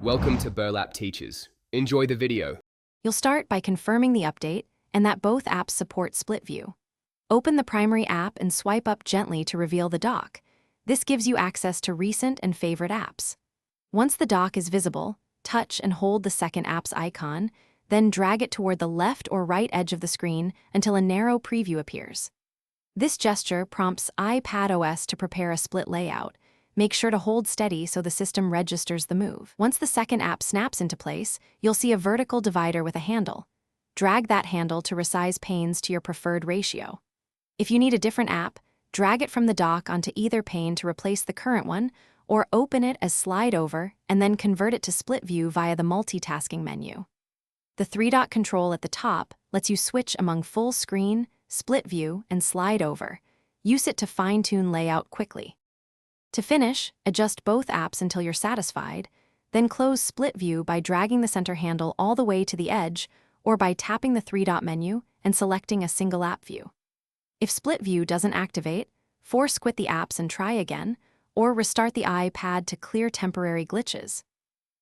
Welcome to Burlap Teachers. Enjoy the video. You'll start by confirming the update and that both apps support split view. Open the primary app and swipe up gently to reveal the dock. This gives you access to recent and favorite apps. Once the dock is visible, touch and hold the second app's icon, then drag it toward the left or right edge of the screen until a narrow preview appears. This gesture prompts iPadOS to prepare a split layout. Make sure to hold steady so the system registers the move. Once the second app snaps into place, you'll see a vertical divider with a handle. Drag that handle to resize panes to your preferred ratio. If you need a different app, drag it from the dock onto either pane to replace the current one, or open it as slide over and then convert it to split view via the multitasking menu. The three-dot control at the top lets you switch among full screen, split view, and slide over. Use it to fine-tune layout quickly. To finish, adjust both apps until you're satisfied, then close split view by dragging the center handle all the way to the edge or by tapping the three-dot menu and selecting a single app view. If split view doesn't activate, force quit the apps and try again, or restart the iPad to clear temporary glitches.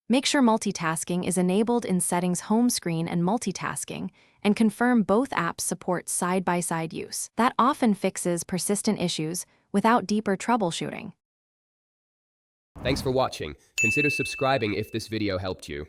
Make sure multitasking is enabled in Settings Home Screen and Multitasking, and confirm both apps support side-by-side use. That often fixes persistent issues without deeper troubleshooting. Thanks for watching. Consider subscribing if this video helped you.